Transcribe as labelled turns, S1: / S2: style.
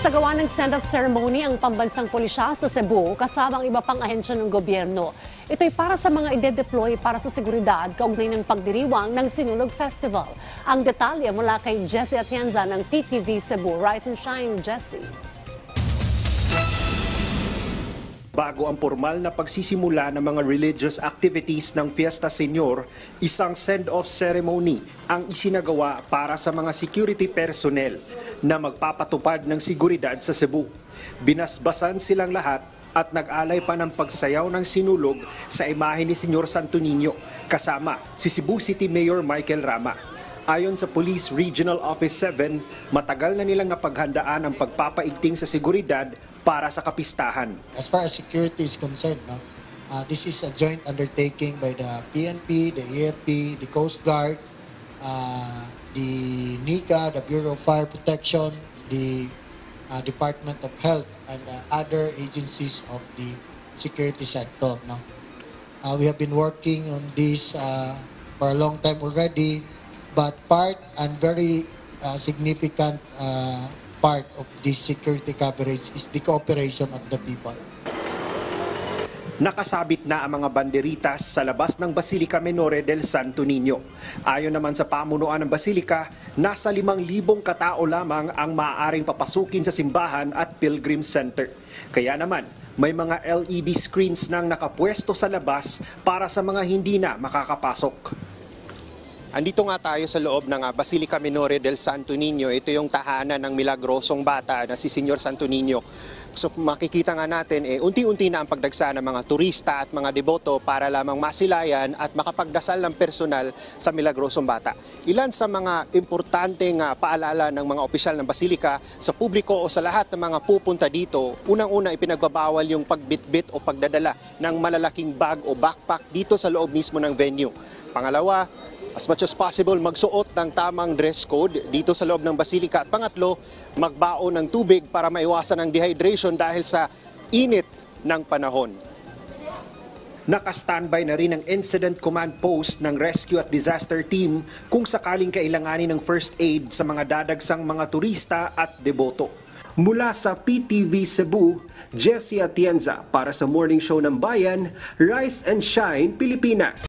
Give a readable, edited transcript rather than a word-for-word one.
S1: Nagsagawa ng send-off ceremony ang pambansang pulisya sa Cebu kasama ang iba pang ahensya ng gobyerno. Ito'y para sa mga ide-deploy para sa seguridad kaugnay ng pagdiriwang ng Sinulog Festival. Ang detalye mula kay Jessie Atienza ng PTV Cebu. Rise and shine, Jessie.
S2: Bago ang formal na pagsisimula ng mga religious activities ng Fiesta Señor, isang send-off ceremony ang isinagawa para sa mga security personnel na magpapatupad ng seguridad sa Cebu. Binasbasan silang lahat at nag-alay pa ng pagsayaw ng sinulog sa imahe ni Senyor Santo Niño kasama si Cebu City Mayor Michael Rama. Ayon sa Police Regional Office 7, matagal na nilang napaghandaan ang pagpapaigting sa seguridad para sa kapistahan.
S3: As far as security is concerned, this is a joint undertaking by the PNP, the AFP, the Coast Guard, the NICA, the Bureau of Fire Protection, the Department of Health, and other agencies of the security sector. We have been working on this for a long time already, but part and very significant part of this security coverage is the cooperation of the people.
S2: Nakasabit na ang mga banderitas sa labas ng Basilica Menore del Santo Niño. Ayon naman sa pamunuan ng Basilica, nasa 5,000 katao lamang ang maaaring papasukin sa simbahan at pilgrim center. Kaya naman, may mga LED screens nang nakapwesto sa labas para sa mga hindi na makakapasok. Andito nga tayo sa loob ng Basilica Menore del Santo Niño. Ito yung tahanan ng milagrosong bata na si Senyor Santo Niño. So makikita nga natin, unti-unti na ang pagdagsa ng mga turista at mga deboto para lamang masilayan at makapagdasal ng personal sa milagrosong bata. Ilan sa mga importanteng paalala ng mga opisyal ng Basilica sa publiko o sa lahat ng mga pupunta dito, unang-una ipinagbabawal yung pagbitbit o pagdadala ng malalaking bag o backpack dito sa loob mismo ng venue. Pangalawa, as much as possible, magsuot ng tamang dress code dito sa loob ng Basilica. At pangatlo, magbaon ng tubig para maiwasan ang dehydration dahil sa init ng panahon. Naka-standby na rin ang Incident Command Post ng Rescue at Disaster Team kung sakaling kailanganin ng first aid sa mga dadagsang mga turista at deboto. Mula sa PTV Cebu, Jessie Atienza para sa Morning Show ng Bayan, Rise and Shine, Pilipinas.